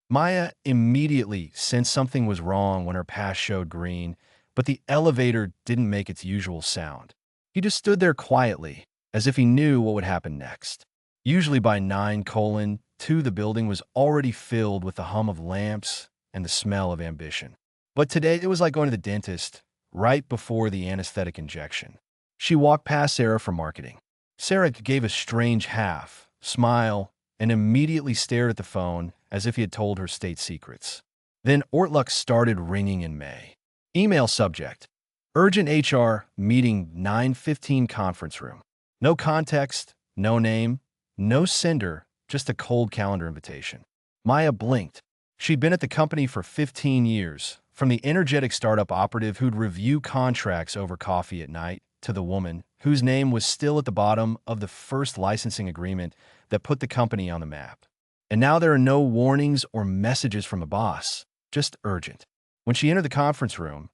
Maya immediately sensed something was wrong when her pass showed green, but the elevator didn't make its usual sound. He just stood there quietly, as if he knew what would happen next. Usually by 9:2, the building was already filled with the hum of lamps and the smell of ambition. But today it was like going to the dentist right before the anesthetic injection. She walked past Sarah from marketing. Sarah gave a strange half, smile, and immediately stared at the phone as if he had told her state secrets. Then Ortluck started ringing in May. Email subject: Urgent HR meeting 9:15 conference room. No context, no name, no sender, just a cold calendar invitation. Maya blinked. She'd been at the company for 15 years, from the energetic startup operative who'd review contracts over coffee at night to the woman whose name was still at the bottom of the first licensing agreement that put the company on the map. And now there are no warnings or messages from a boss, just urgent. When she entered the conference room,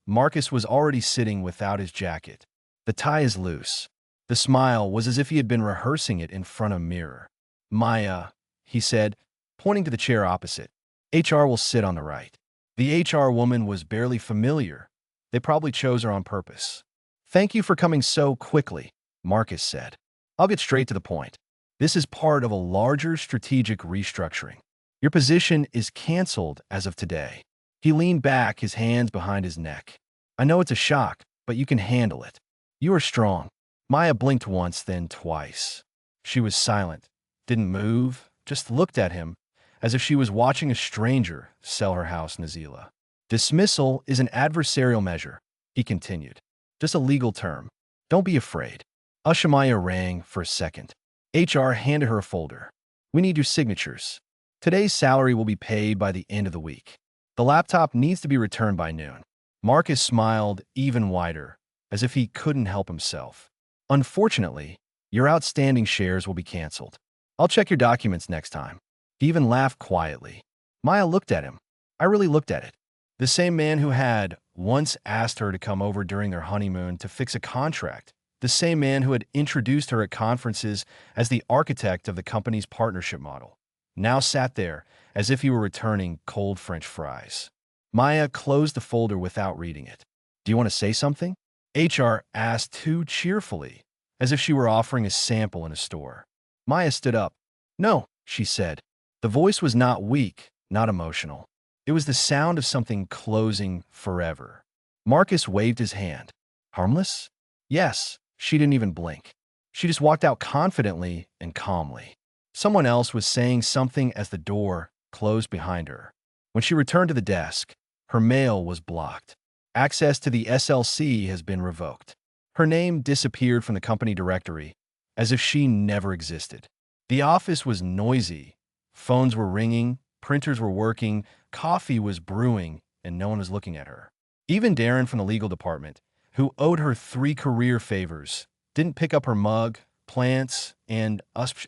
Marcus was already sitting without his jacket. The tie is loose. The smile was as if he had been rehearsing it in front of a mirror. Maya, he said, pointing to the chair opposite. HR will sit on the right. The HR woman was barely familiar. They probably chose her on purpose. Thank you for coming so quickly, Marcus said. I'll get straight to the point. This is part of a larger strategic restructuring. Your position is canceled as of today. He leaned back, his hands behind his neck. I know it's a shock, but you can handle it. You are strong. Maya blinked once, then twice. She was silent, didn't move, just looked at him, as if she was watching a stranger sell her house in Nazila. Dismissal is an adversarial measure, he continued. Just a legal term. Don't be afraid. Ushamaya rang for a second. HR handed her a folder. We need your signatures. Today's salary will be paid by the end of the week. The laptop needs to be returned by noon. Marcus smiled even wider, as if he couldn't help himself. Unfortunately, your outstanding shares will be canceled. I'll check your documents next time. He even laughed quietly. Maya looked at him. I really looked at it. The same man who had once asked her to come over during their honeymoon to fix a contract. The same man who had introduced her at conferences as the architect of the company's partnership model. Now sat there as if he were returning cold French fries. Maya closed the folder without reading it. Do you want to say something? HR asked too cheerfully, as if she were offering a sample in a store. Maya stood up. No, she said. The voice was not weak, not emotional. It was the sound of something closing forever. Marcus waved his hand. Harmless? Yes, she didn't even blink. She just walked out confidently and calmly. Someone else was saying something as the door closed behind her. When she returned to the desk, her mail was blocked. Access to the SLC has been revoked. Her name disappeared from the company directory, as if she never existed. The office was noisy. Phones were ringing, printers were working, coffee was brewing, and no one was looking at her. Even Darren from the legal department, who owed her 3 career favors, didn't pick up her mug, plants, and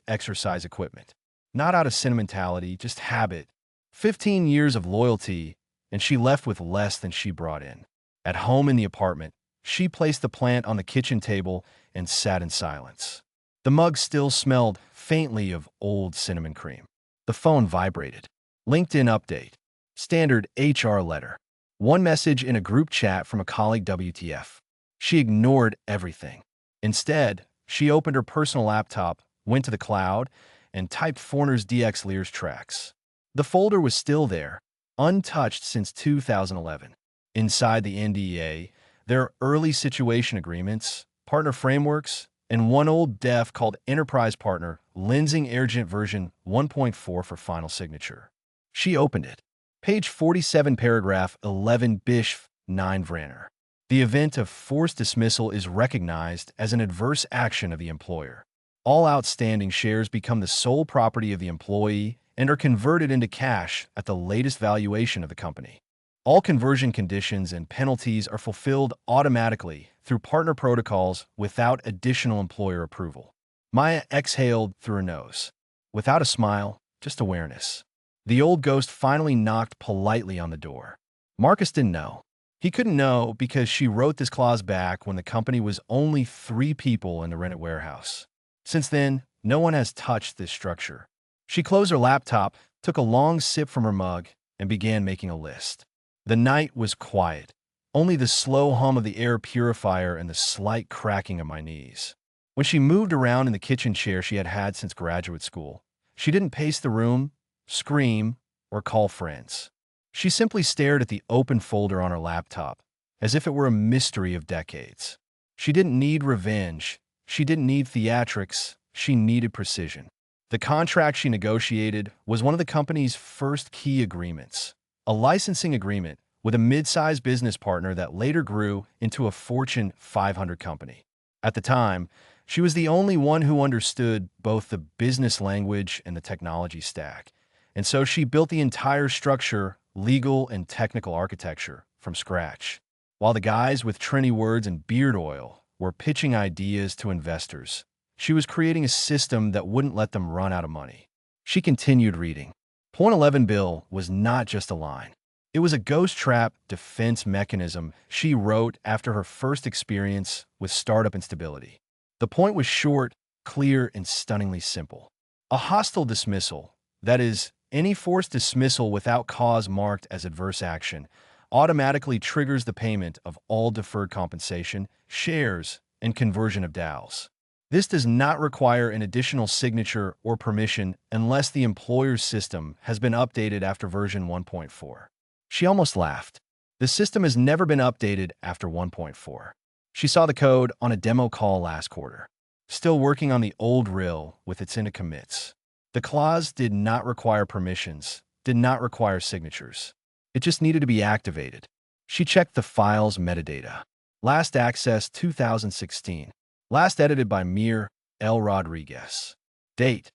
exercise equipment. Not out of sentimentality, just habit. 15 years of loyalty, and she left with less than she brought in. At home in the apartment, she placed the plant on the kitchen table and sat in silence. The mug still smelled faintly of old cinnamon cream. The phone vibrated. LinkedIn update. Standard HR letter. One message in a group chat from a colleague. WTF. She ignored everything. Instead, she opened her personal laptop, went to the cloud, and typed Foreigner's DX Lear's tracks. The folder was still there, untouched since 2011. Inside the NDA, there are early situation agreements, partner frameworks, and one old def called Enterprise Partner, Lensing Urgent version 1.4 for final signature. She opened it. Page 47, paragraph 11, Bish 9 Vranner. The event of forced dismissal is recognized as an adverse action of the employer. All outstanding shares become the sole property of the employee and are converted into cash at the latest valuation of the company. All conversion conditions and penalties are fulfilled automatically through partner protocols without additional employer approval. Maya exhaled through her nose. Without a smile, just awareness. The old ghost finally knocked politely on the door. Marcus didn't know. He couldn't know because she wrote this clause back when the company was only 3 people in the rented warehouse. Since then, no one has touched this structure. She closed her laptop, took a long sip from her mug, and began making a list. The night was quiet, only the slow hum of the air purifier and the slight cracking of my knees. When she moved around in the kitchen chair she had had since graduate school, she didn't pace the room, scream, or call friends. She simply stared at the open folder on her laptop, as if it were a mystery of decades. She didn't need revenge. She didn't need theatrics. She needed precision. The contract she negotiated was one of the company's first key agreements, a licensing agreement with a mid-sized business partner that later grew into a Fortune 500 company. At the time, she was the only one who understood both the business language and the technology stack, and so she built the entire structure, legal and technical architecture, from scratch. While the guys with trendy words and beard oil were pitching ideas to investors, she was creating a system that wouldn't let them run out of money. She continued reading. Point 11 bill was not just a line. It was a ghost trap defense mechanism she wrote after her first experience with startup instability. The point was short, clear, and stunningly simple. A hostile dismissal, that is, any forced dismissal without cause marked as adverse action, automatically triggers the payment of all deferred compensation, shares, and conversion of DAOs. This does not require an additional signature or permission unless the employer's system has been updated after version 1.4. She almost laughed. The system has never been updated after 1.4. She saw the code on a demo call last quarter. Still working on the old RIL with its into commits. The clause did not require permissions, did not require signatures. It just needed to be activated. She checked the file's metadata. Last access 2016. Last edited by Mir L. Rodriguez. Date: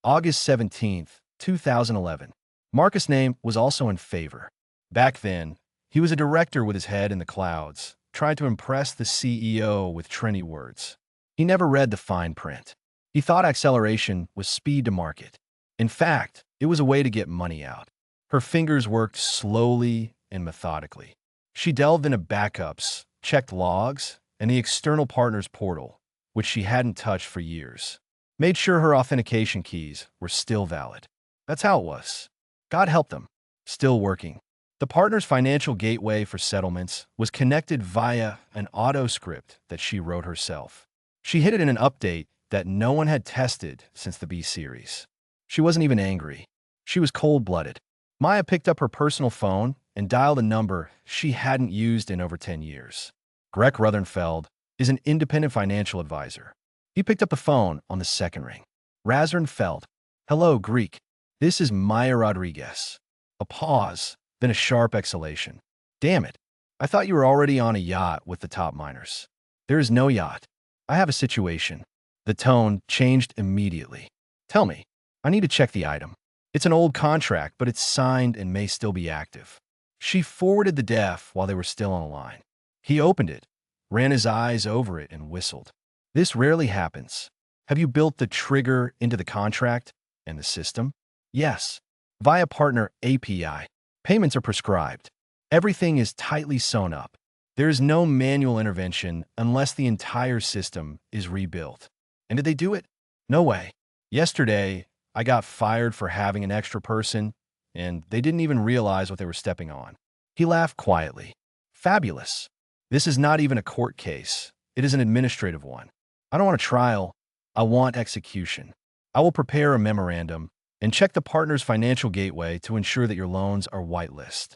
August 17, 2011. Marcus' name was also in favor. Back then, he was a director with his head in the clouds, tried to impress the CEO with trendy words. He never read the fine print. He thought acceleration was speed to market. In fact, it was a way to get money out. Her fingers worked slowly and methodically. She delved into backups, checked logs, and the external partner's portal, which she hadn't touched for years. Made sure her authentication keys were still valid. That's how it was. God help them. Still working. The partner's financial gateway for settlements was connected via an auto script that she wrote herself. She hid it in an update that no one had tested since the B series. She wasn't even angry. She was cold-blooded. Maya picked up her personal phone and dialed a number she hadn't used in over 10 years. Greg Rutherfeld is an independent financial advisor. He picked up the phone on the second ring. Rutherfeld. Hello, Greek. This is Maya Rodriguez. A pause, then a sharp exhalation. Damn it. I thought you were already on a yacht with the top miners. There is no yacht. I have a situation. The tone changed immediately. Tell me. I need to check the item. It's an old contract, but it's signed and may still be active. She forwarded the def while they were still on the line. He opened it, ran his eyes over it, and whistled. This rarely happens. Have you built the trigger into the contract and the system? Yes. Via partner API. Payments are prescribed. Everything is tightly sewn up. There is no manual intervention unless the entire system is rebuilt. And did they do it? No way. Yesterday, I got fired for having an extra person, and they didn't even realize what they were stepping on. He laughed quietly. Fabulous. This is not even a court case. It is an administrative one. I don't want a trial. I want execution. I will prepare a memorandum and check the partner's financial gateway to ensure that your loans are whitelist.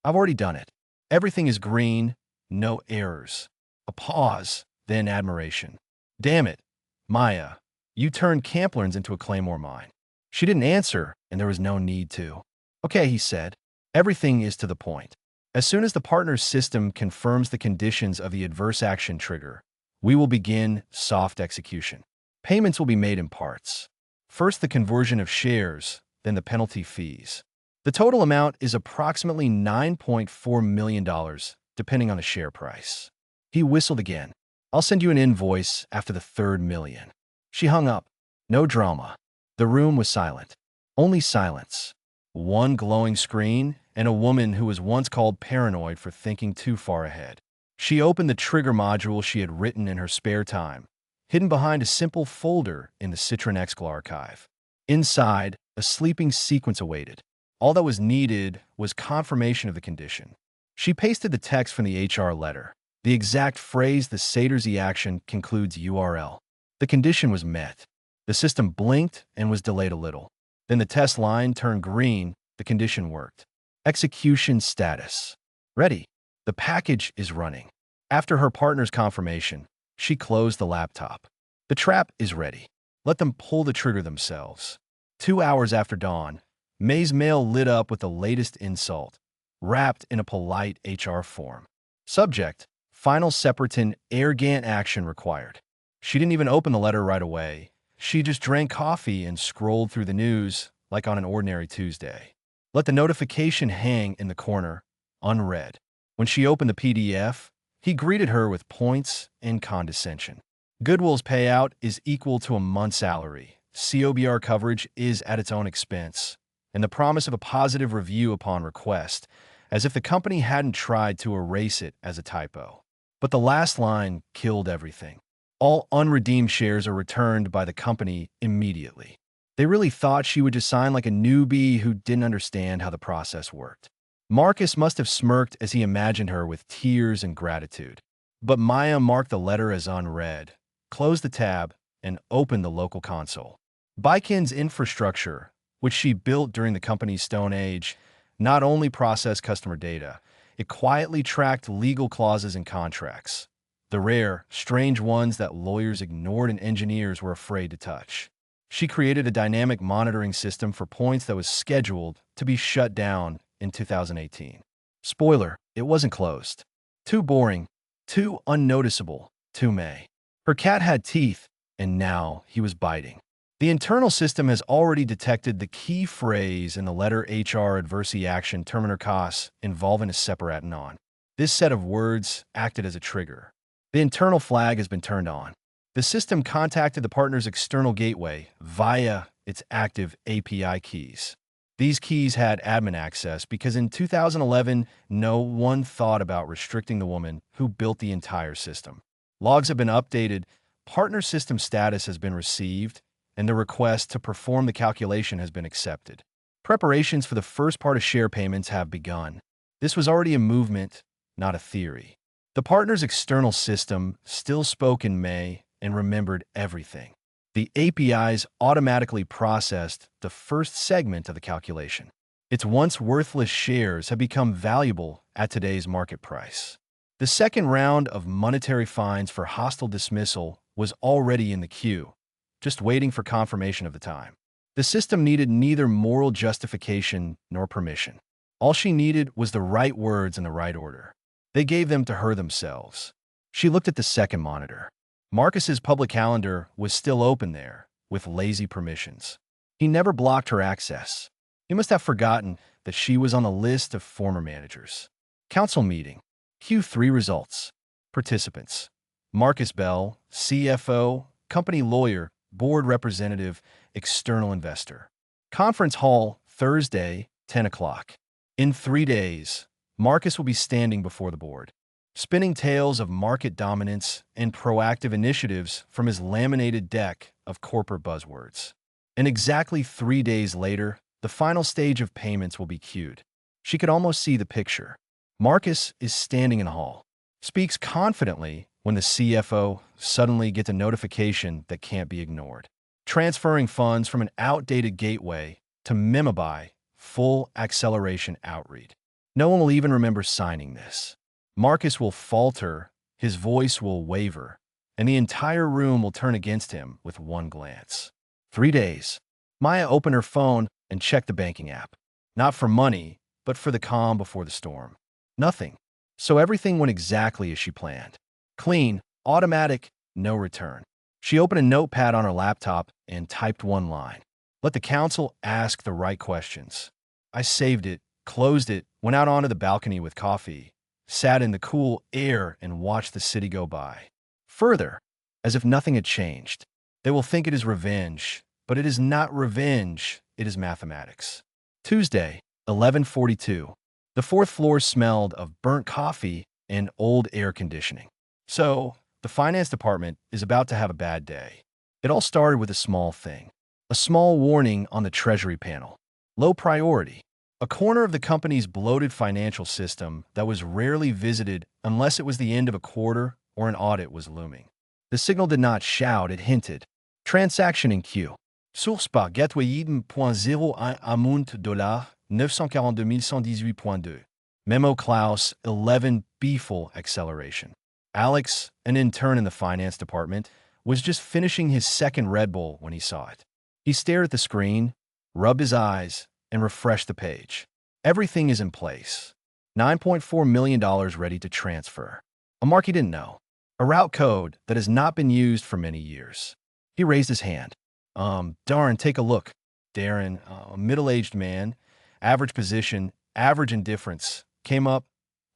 I've already done it. Everything is green, no errors. A pause, then admiration. Damn it, Maya, you turned Camplerns into a Claymore mine. She didn't answer, and there was no need to. Okay, he said. Everything is to the point. As soon as the partner's system confirms the conditions of the adverse action trigger, we will begin soft execution. Payments will be made in parts. First, the conversion of shares, then the penalty fees. The total amount is approximately $9.4 million, depending on the share price. He whistled again. I'll send you an invoice after the third million. She hung up. No drama. The room was silent. Only silence. One glowing screen and a woman who was once called paranoid for thinking too far ahead. She opened the trigger module she had written in her spare time, hidden behind a simple folder in the Citron XGL archive. Inside, a sleeping sequence awaited. All that was needed was confirmation of the condition. She pasted the text from the HR letter. The exact phrase the Sater's action concludes URL. The condition was met. The system blinked and was delayed a little. Then the test line turned green. The condition worked. Execution status. Ready. The package is running. After her partner's confirmation, she closed the laptop. The trap is ready. Let them pull the trigger themselves. 2 hours after dawn, May's mail lit up with the latest insult, wrapped in a polite HR form. Subject: Final Separatin Arrogant action required. She didn't even open the letter right away. She just drank coffee and scrolled through the news like on an ordinary Tuesday. Let the notification hang in the corner, unread. When she opened the PDF, he greeted her with points and condescension. Goodwill's payout is equal to a month's salary. COBR coverage is at its own expense, and the promise of a positive review upon request, as if the company hadn't tried to erase it as a typo. But the last line killed everything. All unredeemed shares are returned by the company immediately. They really thought she would just sign like a newbie who didn't understand how the process worked. Marcus must have smirked as he imagined her with tears and gratitude. But Maya marked the letter as unread, closed the tab, and opened the local console. Baiken's infrastructure, which she built during the company's Stone Age, not only processed customer data, it quietly tracked legal clauses in contracts, the rare, strange ones that lawyers ignored and engineers were afraid to touch. She created a dynamic monitoring system for points that was scheduled to be shut down in 2018. Spoiler, it wasn't closed. Too boring, too unnoticeable, too May. Her cat had teeth, and now he was biting. The internal system has already detected the key phrase in the letter HR adversary action terminer costs involving a separate non. This set of words acted as a trigger. The internal flag has been turned on. The system contacted the partner's external gateway via its active API keys. These keys had admin access because in 2011, no one thought about restricting the woman who built the entire system. Logs have been updated, partner system status has been received, and the request to perform the calculation has been accepted. Preparations for the first part of share payments have begun. This was already a movement, not a theory. The partner's external system still spoke in May and remembered everything. The APIs automatically processed the first segment of the calculation. Its once worthless shares have become valuable at today's market price. The second round of monetary fines for hostile dismissal was already in the queue, just waiting for confirmation of the time. The system needed neither moral justification nor permission. All she needed was the right words in the right order. They gave them to her themselves. She looked at the second monitor. Marcus's public calendar was still open there, with lazy permissions. He never blocked her access. He must have forgotten that she was on the list of former managers. Council meeting. Q3 results. Participants: Marcus Bell, CFO, company lawyer, board representative, external investor. Conference hall, Thursday, 10 o'clock. In 3 days, Marcus will be standing before the board, spinning tales of market dominance and proactive initiatives from his laminated deck of corporate buzzwords. And exactly 3 days later, the final stage of payments will be queued. She could almost see the picture. Marcus is standing in the hall, speaks confidently when the CFO suddenly gets a notification that can't be ignored. Transferring funds from an outdated gateway to Memobuy, full acceleration outread. No one will even remember signing this. Marcus will falter, his voice will waver, and the entire room will turn against him with one glance. 3 days. Maya opened her phone and checked the banking app. Not for money, but for the calm before the storm. Nothing. So everything went exactly as she planned. Clean, automatic, no return. She opened a notepad on her laptop and typed one line. Let the council ask the right questions. I saved it, closed it, went out onto the balcony with coffee, sat in the cool air and watched the city go by. Further, as if nothing had changed. They will think it is revenge, but it is not revenge, it is mathematics. Tuesday, 11:42. The fourth floor smelled of burnt coffee and old air conditioning. So, the finance department is about to have a bad day. It all started with a small thing. A small warning on the Treasury panel. Low priority. A corner of the company's bloated financial system that was rarely visited unless it was the end of a quarter or an audit was looming. The signal did not shout, it hinted. Transaction in queue. Source par gateway Didn.01 amount $942,118.2. Memo Klaus 11 Beeful acceleration. Alex, an intern in the finance department, was just finishing his second Red Bull when he saw it. He stared at the screen, rubbed his eyes, and refreshed the page. Everything is in place. $9.4 million ready to transfer. A mark he didn't know. A route code that has not been used for many years. He raised his hand. Darren, take a look. Darren, a middle-aged man, average position, average indifference, came up,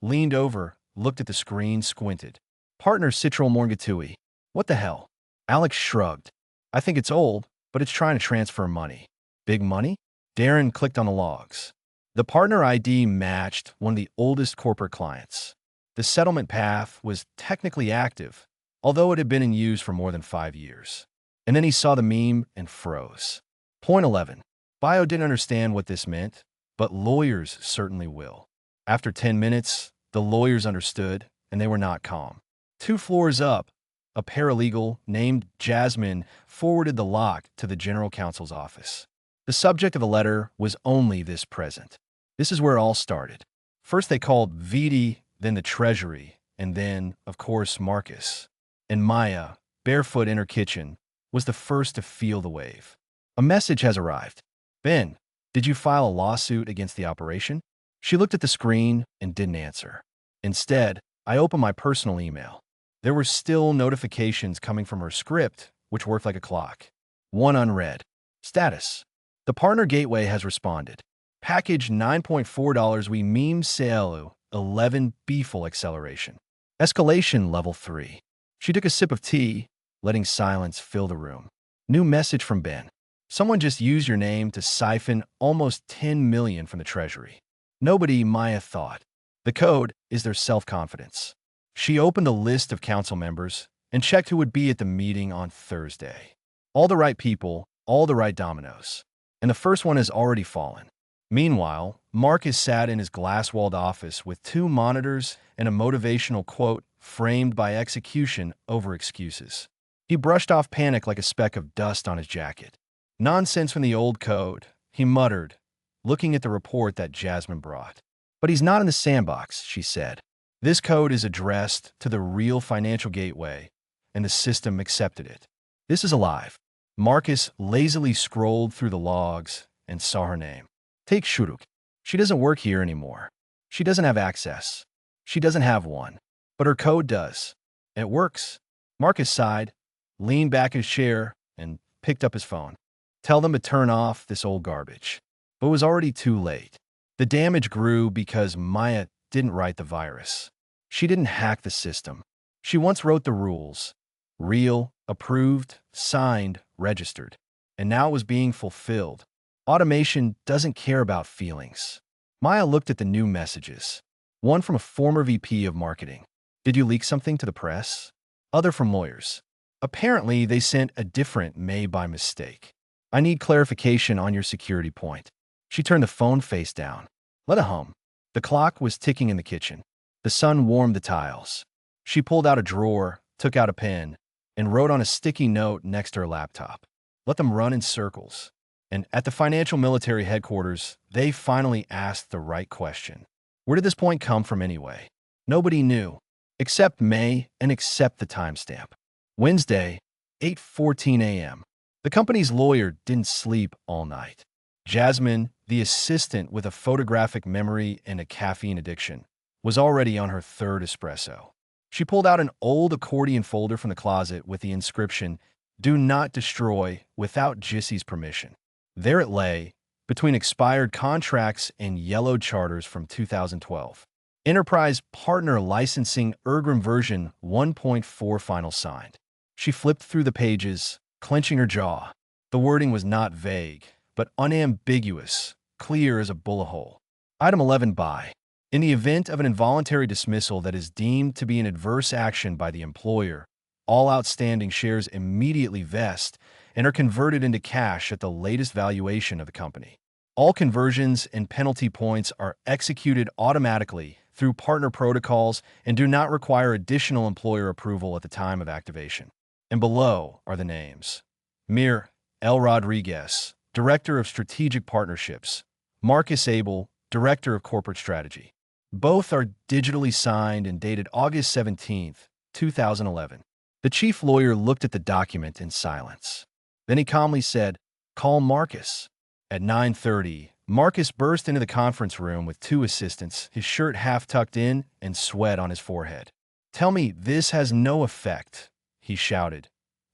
leaned over, looked at the screen, squinted. Partner Citral Morgatui. What the hell? Alex shrugged. I think it's old, but it's trying to transfer money. Big money? Darren clicked on the logs. The partner ID matched one of the oldest corporate clients. The settlement path was technically active, although it had been in use for more than 5 years. And then he saw the meme and froze. Point 11. Bio didn't understand what this meant, but lawyers certainly will. After 10 minutes, the lawyers understood, and they were not calm. 2 floors up, a paralegal named Jasmine forwarded the lock to the general counsel's office. The subject of the letter was only this present. This is where it all started. First they called VD, then the Treasury, and then, of course, Marcus. And Maya, barefoot in her kitchen, was the first to feel the wave. A message has arrived. Ben, did you file a lawsuit against the operation? She looked at the screen and didn't answer. Instead, I opened my personal email. There were still notifications coming from her script, which worked like a clock. One unread. Status. The partner gateway has responded. Package $9.4 we meme sale 11 beeful acceleration. Escalation level 3. She took a sip of tea, letting silence fill the room. New message from Ben. Someone just used your name to siphon almost $10 million from the Treasury. Nobody, Maya thought. The code is their self-confidence. She opened a list of council members and checked who would be at the meeting on Thursday. All the right people, all the right dominoes. And the first one has already fallen. Meanwhile, Marcus sat in his glass-walled office with 2 monitors and a motivational quote framed by execution over excuses. He brushed off panic like a speck of dust on his jacket. Nonsense from the old code, he muttered, looking at the report that Jasmine brought. But he's not in the sandbox, she said. This code is addressed to the real financial gateway, and the system accepted it. This is alive. Marcus lazily scrolled through the logs and saw her name. Take Shuruk. She doesn't work here anymore. She doesn't have access. She doesn't have one. But her code does. It works. Marcus sighed, leaned back in his chair, and picked up his phone. Tell them to turn off this old garbage. But it was already too late. The damage grew because Maya didn't write the virus. She didn't hack the system. She once wrote the rules. Real, approved, signed, registered. And now it was being fulfilled. Automation doesn't care about feelings. Maya looked at the new messages. One from a former VP of marketing. Did you leak something to the press? Other from lawyers. Apparently, they sent a different May by mistake. I need clarification on your security point. She turned the phone face down. Let it hum. The clock was ticking in the kitchen. The sun warmed the tiles. She pulled out a drawer, took out a pen, and wrote on a sticky note next to her laptop. Let them run in circles. And at the financial military headquarters, they finally asked the right question. Where did this point come from anyway? Nobody knew, except May and except the timestamp. Wednesday, 8:14 a.m. The company's lawyer didn't sleep all night. Jasmine, the assistant with a photographic memory and a caffeine addiction, was already on her 3rd espresso. She pulled out an old accordion folder from the closet with the inscription, "Do not destroy without Gissy's permission." There it lay, between expired contracts and yellowed charters from 2012. Enterprise Partner Licensing Ergram version 1.4 final signed. She flipped through the pages, clenching her jaw. The wording was not vague, but unambiguous, clear as a bullet hole. Item 11 by. In the event of an involuntary dismissal that is deemed to be an adverse action by the employer, all outstanding shares immediately vest and are converted into cash at the latest valuation of the company. All conversions and penalty points are executed automatically through partner protocols and do not require additional employer approval at the time of activation. And below are the names. Mir L. Rodriguez, Director of Strategic Partnerships. Marcus Abel, Director of Corporate Strategy. Both are digitally signed and dated August 17, 2011. The chief lawyer looked at the document in silence. Then he calmly said, "Call Marcus." At 9:30, Marcus burst into the conference room with two assistants, his shirt half tucked in and sweat on his forehead. "Tell me this has no effect," he shouted,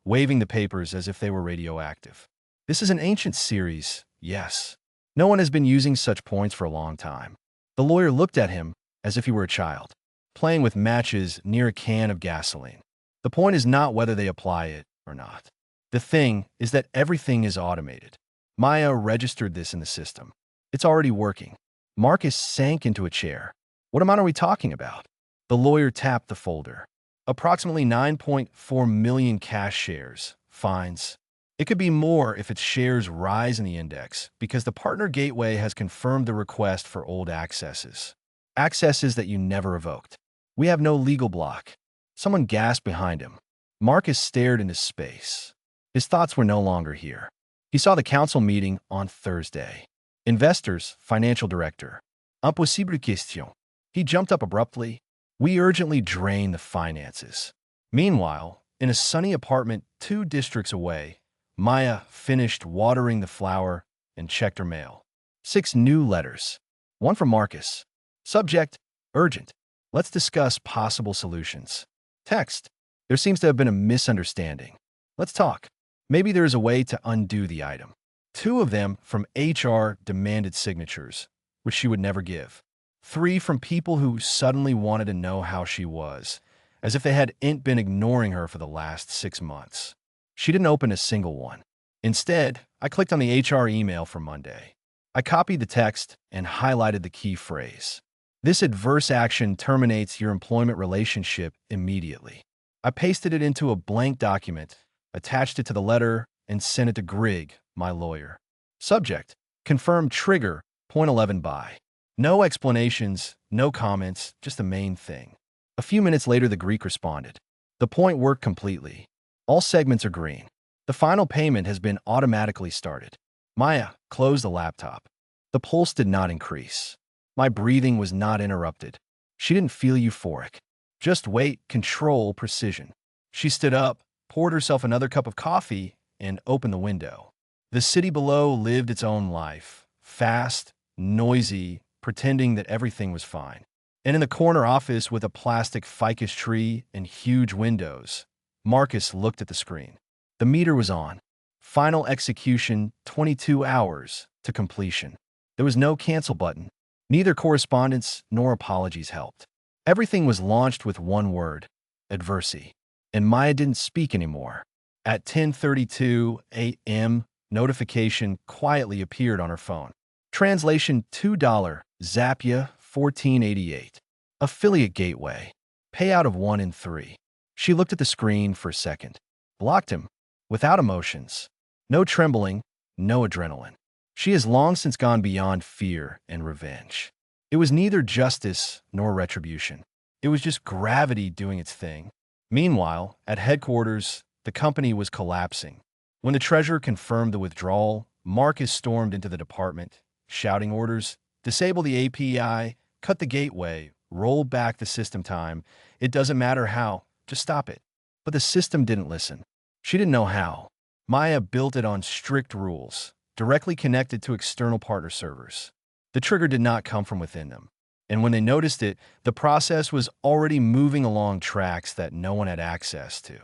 waving the papers as if they were radioactive. "This is an ancient series, yes. No one has been using such points for a long time." The lawyer looked at him as if he were a child, playing with matches near a can of gasoline. "The point is not whether they apply it or not. The thing is that everything is automated. Maya registered this in the system. It's already working." Marcus sank into a chair. "What amount are we talking about?" The lawyer tapped the folder. "Approximately 9.4 million cash shares, fines. It could be more if its shares rise in the index, because the partner gateway has confirmed the request for old accesses. Accesses that you never revoked. We have no legal block." Someone gasped behind him. Marcus stared into space. His thoughts were no longer here. He saw the council meeting on Thursday. Investors, financial director. Impossible question. He jumped up abruptly. "We urgently drain the finances." Meanwhile, in a sunny apartment 2 districts away, Maya finished watering the flower and checked her mail. 6 new letters. One from Marcus. Subject, urgent. Let's discuss possible solutions. Text, there seems to have been a misunderstanding. Let's talk. Maybe there is a way to undo the item. 2 of them from HR demanded signatures, which she would never give. 3 from people who suddenly wanted to know how she was, as if they hadn't been ignoring her for the last 6 months. She didn't open a single one. Instead, I clicked on the HR email for Monday. I copied the text and highlighted the key phrase. "This adverse action terminates your employment relationship immediately." I pasted it into a blank document, attached it to the letter, and sent it to Grigg, my lawyer. Subject, confirmed trigger, point 11 by. No explanations, no comments, just the main thing. A few minutes later, the Greek responded. "The point worked completely. All segments are green. The final payment has been automatically started." Maya closed the laptop. The pulse did not increase. My breathing was not interrupted. She didn't feel euphoric. Just weight, control, precision. She stood up, poured herself another cup of coffee, and opened the window. The city below lived its own life, fast, noisy, pretending that everything was fine. And in the corner office with a plastic ficus tree and huge windows, Marcus looked at the screen. The meter was on. Final execution, 22 hours to completion. There was no cancel button. Neither correspondence nor apologies helped. Everything was launched with one word, adversity. And Maya didn't speak anymore. At 10:32 a.m., notification quietly appeared on her phone. Translation $2, Zappia 1488. Affiliate gateway. Payout of 1 in 3. She looked at the screen for a second. Blocked him. Without emotions. No trembling, no adrenaline. She has long since gone beyond fear and revenge. It was neither justice nor retribution. It was just gravity doing its thing. Meanwhile, at headquarters, the company was collapsing. When the treasurer confirmed the withdrawal, Marcus stormed into the department, shouting orders, disable the API, cut the gateway, roll back the system time. It doesn't matter how, just stop it. But the system didn't listen. She didn't know how. Maya built it on strict rules, directly connected to external partner servers. The trigger did not come from within them. And when they noticed it, the process was already moving along tracks that no one had access to.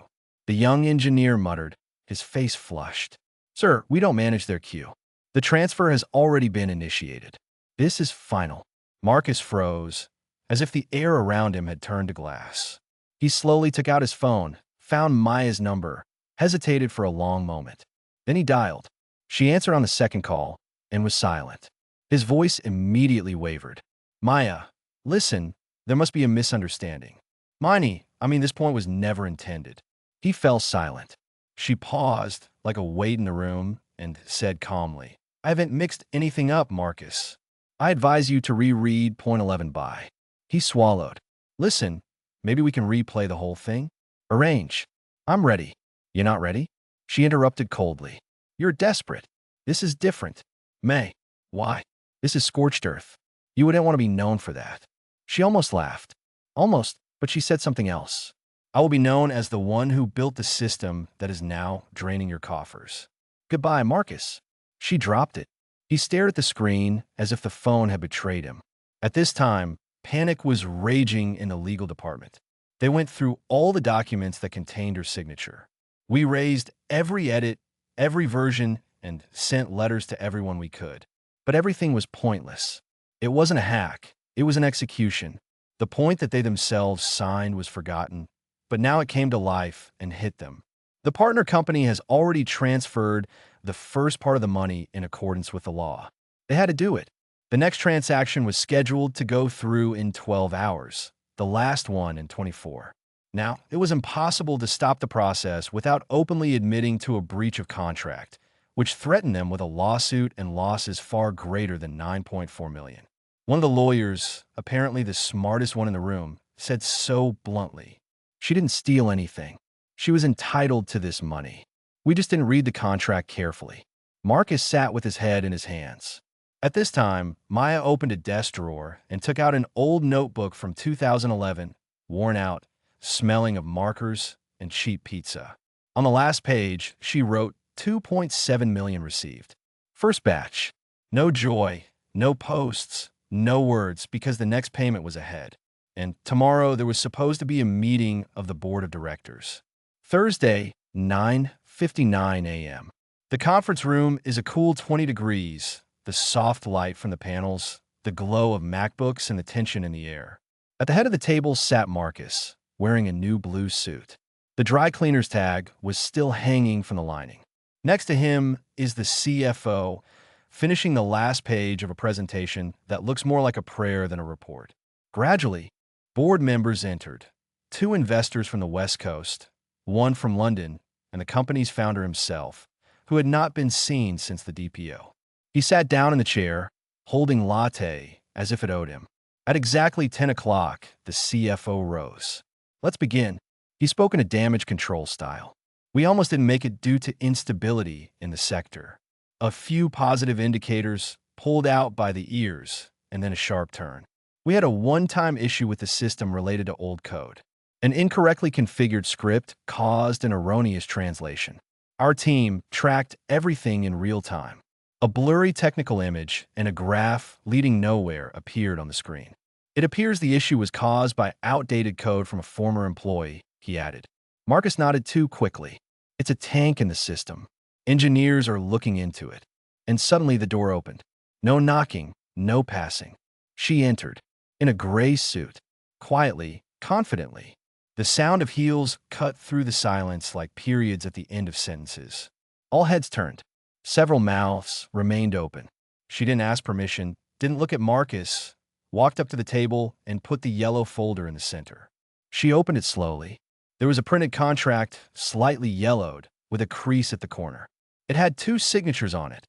The young engineer muttered, his face flushed. "Sir, we don't manage their queue. The transfer has already been initiated. This is final." Marcus froze, as if the air around him had turned to glass. He slowly took out his phone, found Maya's number, hesitated for a long moment. Then he dialed. She answered on the second call and was silent. His voice immediately wavered. "Maya, listen, there must be a misunderstanding. This point was never intended." He fell silent. She paused, like a weight in the room, and said calmly, I haven't mixed anything up, Marcus. I advise you to reread point 11 by. He swallowed. Listen, maybe we can replay the whole thing? Arrange. I'm ready. You not ready? She interrupted coldly. You're desperate. This is different. May. Why? This is scorched earth. You wouldn't want to be known for that. She almost laughed. Almost, but she said something else. I will be known as the one who built the system that is now draining your coffers. Goodbye, Marcus. She dropped it. He stared at the screen as if the phone had betrayed him. At this time, panic was raging in the legal department. They went through all the documents that contained her signature. We raised every edit, every version, and sent letters to everyone we could. But everything was pointless. It wasn't a hack. It was an execution. The point that they themselves signed was forgotten, but now it came to life and hit them. The partner company has already transferred the first part of the money in accordance with the law. They had to do it. The next transaction was scheduled to go through in 12 hours, the last one in 24. Now, it was impossible to stop the process without openly admitting to a breach of contract, which threatened them with a lawsuit and losses far greater than $9.4 million. One of the lawyers, apparently the smartest one in the room, said so bluntly, she didn't steal anything. She was entitled to this money. We just didn't read the contract carefully. Marcus sat with his head in his hands. At this time, Maya opened a desk drawer and took out an old notebook from 2011, worn out, smelling of markers and cheap pizza. On the last page, she wrote 2.7 million received. First batch. No joy, no posts, no words, because the next payment was ahead. And tomorrow there was supposed to be a meeting of the board of directors. Thursday, 9:59 a.m. The conference room is a cool 20 degrees, the soft light from the panels, the glow of MacBooks and the tension in the air. At the head of the table sat Marcus, wearing a new blue suit. The dry cleaner's tag was still hanging from the lining. Next to him is the CFO, finishing the last page of a presentation that looks more like a prayer than a report. Gradually, board members entered. 2 investors from the West Coast, 1 from London, and the company's founder himself, who had not been seen since the DPO. He sat down in the chair, holding latte as if it owed him. At exactly 10 o'clock, the CFO rose. Let's begin. He spoke in a damage control style. We almost didn't make it due to instability in the sector. A few positive indicators pulled out by the ears, and then a sharp turn. We had a one-time issue with the system related to old code. An incorrectly configured script caused an erroneous translation. Our team tracked everything in real time. A blurry technical image and a graph leading nowhere appeared on the screen. It appears the issue was caused by outdated code from a former employee, he added. Marcus nodded too quickly. It's a tank in the system. Engineers are looking into it. And suddenly the door opened. No knocking, no passing. She entered, in a gray suit, quietly, confidently. The sound of heels cut through the silence like periods at the end of sentences. All heads turned. Several mouths remained open. She didn't ask permission, didn't look at Marcus, walked up to the table and put the yellow folder in the center. She opened it slowly. There was a printed contract, slightly yellowed, with a crease at the corner. It had 2 signatures on it,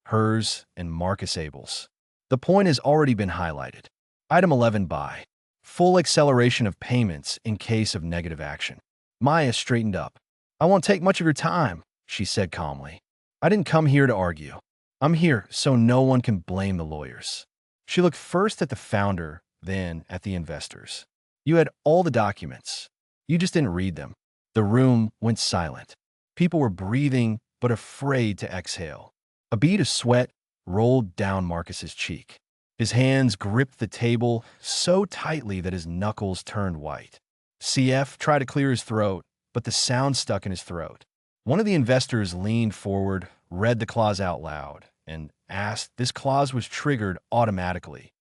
hers and Marcus Abel's. The point has already been highlighted. Item 11 by. Full acceleration of payments in case of negative action. Maya straightened up. I won't take much of your time, she said calmly. I didn't come here to argue. I'm here so no one can blame the lawyers. She looked first at the founder, then at the investors. You had all the documents. You just didn't read them. The room went silent. People were breathing, but afraid to exhale. A bead of sweat rolled down Marcus's cheek. His hands gripped the table so tightly that his knuckles turned white. CF tried to clear his throat, but the sound stuck in his throat. One of the investors leaned forward, read the clause out loud, and asked this clause was triggered automatically.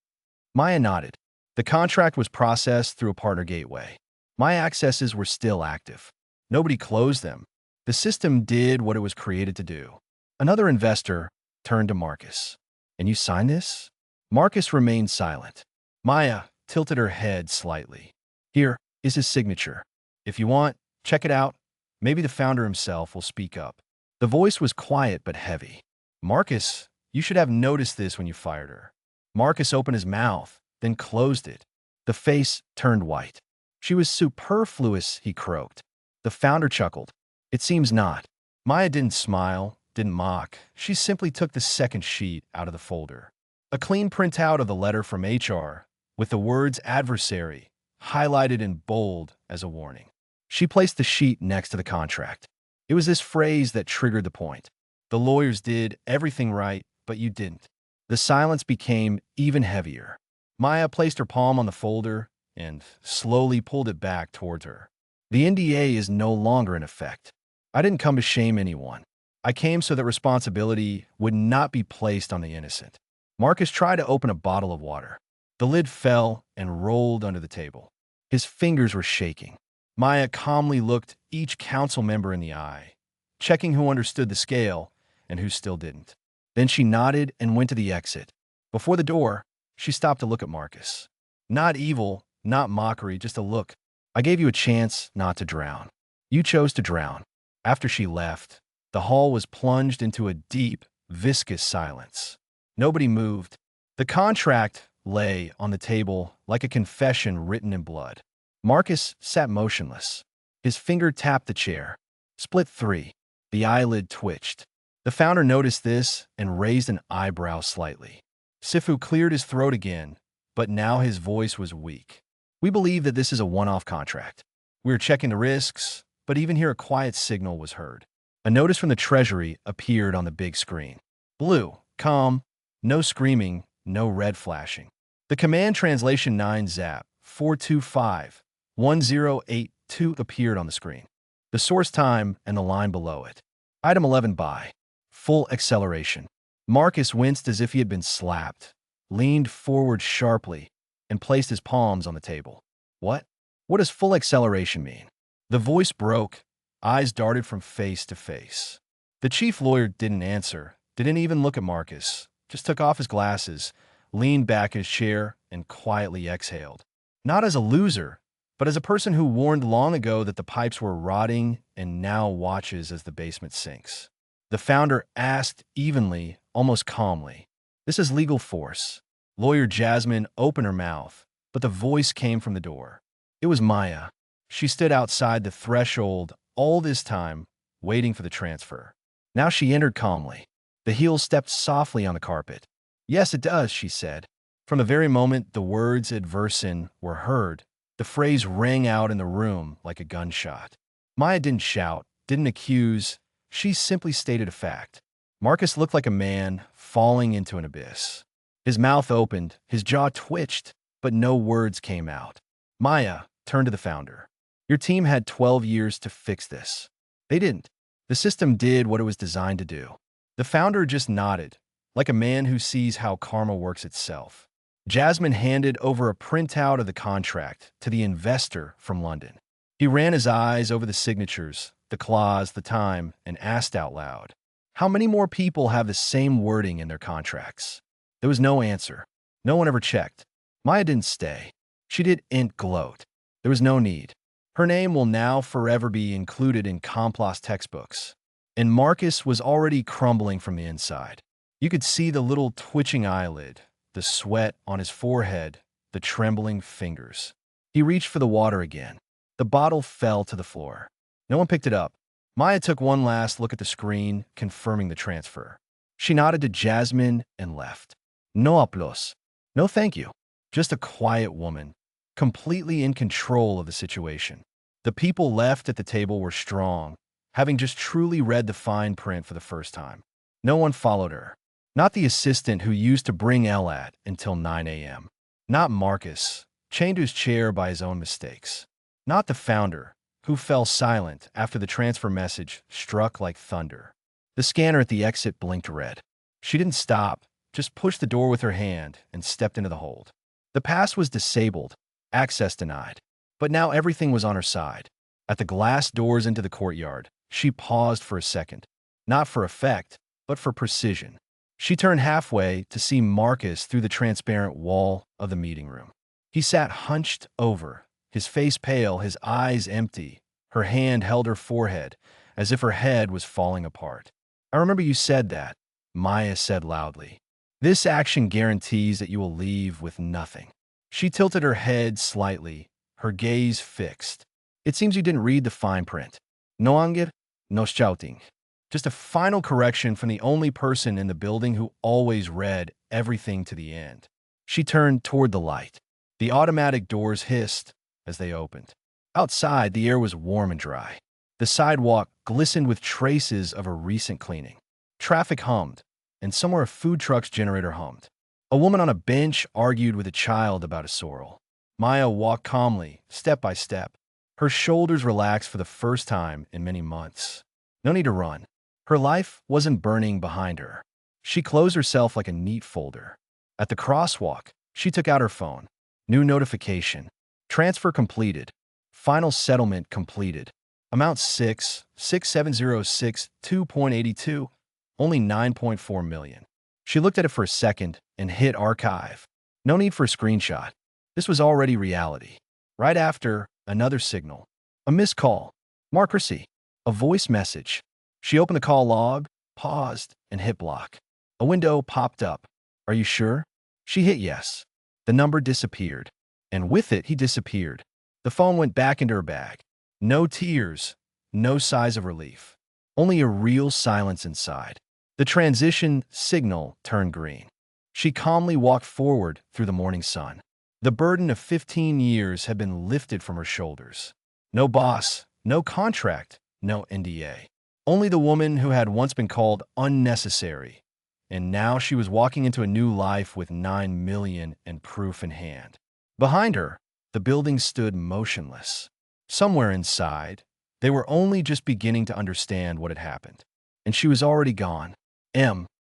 Maya nodded. The contract was processed through a partner gateway. My accesses were still active. Nobody closed them. The system did what it was created to do. Another investor turned to Marcus. And you signed this? Marcus remained silent. Maya tilted her head slightly. Here is his signature. If you want, check it out. Maybe the founder himself will speak up. The voice was quiet but heavy. Marcus, you should have noticed this when you fired her. Marcus opened his mouth, then closed it. The face turned white. She was superfluous, he croaked. The founder chuckled. It seems not. Maya didn't smile, didn't mock. She simply took the second sheet out of the folder. A clean printout of the letter from HR, with the words adversary highlighted in bold as a warning. She placed the sheet next to the contract. It was this phrase that triggered the point. The lawyers did everything right, but you didn't. The silence became even heavier. Maya placed her palm on the folder and slowly pulled it back towards her. The NDA is no longer in effect. I didn't come to shame anyone. I came so that responsibility would not be placed on the innocent. Marcus tried to open a bottle of water. The lid fell and rolled under the table. His fingers were shaking. Maya calmly looked each council member in the eye, checking who understood the scale and who still didn't. Then she nodded and went to the exit. Before the door, she stopped to look at Marcus. Not evil, not mockery, just a look. I gave you a chance not to drown. You chose to drown. After she left, the hall was plunged into a deep, viscous silence. Nobody moved. The contract lay on the table like a confession written in blood. Marcus sat motionless. His finger tapped the chair. Split 3. The eyelid twitched. The founder noticed this and raised an eyebrow slightly. Sifu cleared his throat again, but now his voice was weak. We believe that this is a one-off contract. We are checking the risks, but even here a quiet signal was heard. A notice from the Treasury appeared on the big screen. Blue, calm, no screaming, no red flashing. The command translation 9-zap 425-1082 appeared on the screen. The source time and the line below it. Item 11 by. Full acceleration. Marcus winced as if he had been slapped, leaned forward sharply, and placed his palms on the table. What? What does full acceleration mean? The voice broke, eyes darted from face to face. The chief lawyer didn't answer, didn't even look at Marcus, just took off his glasses, leaned back in his chair, and quietly exhaled. Not as a loser, but as a person who warned long ago that the pipes were rotting and now watches as the basement sinks. The founder asked evenly, almost calmly, "This is legal force." Lawyer Jasmine opened her mouth, but the voice came from the door. It was Maya. She stood outside the threshold all this time, waiting for the transfer. Now she entered calmly. The heels stepped softly on the carpet. "Yes, it does," she said. From the very moment the words adversin were heard, the phrase rang out in the room like a gunshot. Maya didn't shout, didn't accuse. She simply stated a fact. Marcus looked like a man falling into an abyss. His mouth opened, his jaw twitched, but no words came out. Maya turned to the founder. "Your team had 12 years to fix this. They didn't. The system did what it was designed to do." The founder just nodded, like a man who sees how karma works itself. Jasmine handed over a printout of the contract to the investor from London. He ran his eyes over the signatures, the clause, the time, and asked out loud, "How many more people have the same wording in their contracts?" There was no answer. No one ever checked. Maya didn't stay. She didn't gloat. There was no need. Her name will now forever be included in Complos textbooks. And Marcus was already crumbling from the inside. You could see the little twitching eyelid, the sweat on his forehead, the trembling fingers. He reached for the water again. The bottle fell to the floor. No one picked it up. Maya took one last look at the screen, confirming the transfer. She nodded to Jasmine and left. No applause. No thank you. Just a quiet woman, completely in control of the situation. The people left at the table were strong, having just truly read the fine print for the first time. No one followed her. Not the assistant who used to bring Elat until 9 a.m. Not Marcus, chained to his chair by his own mistakes. Not the founder, who fell silent after the transfer message struck like thunder. The scanner at the exit blinked red. She didn't stop, just pushed the door with her hand and stepped into the hold. The pass was disabled, access denied. But now everything was on her side. At the glass doors into the courtyard, she paused for a second. Not for effect, but for precision. She turned halfway to see Marcus through the transparent wall of the meeting room. He sat hunched over, his face pale, his eyes empty, Her hand held her forehead, as if her head was falling apart. I remember you said that, Maya said loudly. This action guarantees that you will leave with nothing. She tilted her head slightly, her gaze fixed. It seems you didn't read the fine print. No anger, no shouting. Just a final correction from the only person in the building who always read everything to the end. She turned toward the light. The automatic doors hissed as they opened. Outside, the air was warm and dry. The sidewalk glistened with traces of a recent cleaning. Traffic hummed, and somewhere a food truck's generator hummed. A woman on a bench argued with a child about a sorrel. Maya walked calmly, step by step. Her shoulders relaxed for the first time in many months. No need to run. Her life wasn't burning behind her. She closed herself like a neat folder. At the crosswalk, she took out her phone. New notification. Transfer completed. Final settlement completed. Amount 66706 2.82. Only 9.4 million. She looked at it for a second and hit archive. No need for a screenshot. This was already reality. Right after, another signal. A missed call. Mark Ricci. A voice message. She opened the call log, paused, and hit block. A window popped up. Are you sure? She hit yes. The number disappeared. And with it, he disappeared. The phone went back into her bag. No tears, no sighs of relief. Only a real silence inside. The transition signal turned green. She calmly walked forward through the morning sun. The burden of 15 years had been lifted from her shoulders. No boss, no contract, no NDA. Only the woman who had once been called unnecessary. And now she was walking into a new life with 9 million and proof in hand. Behind her, the building stood motionless. Somewhere inside, they were only just beginning to understand what had happened. And she was already gone. M.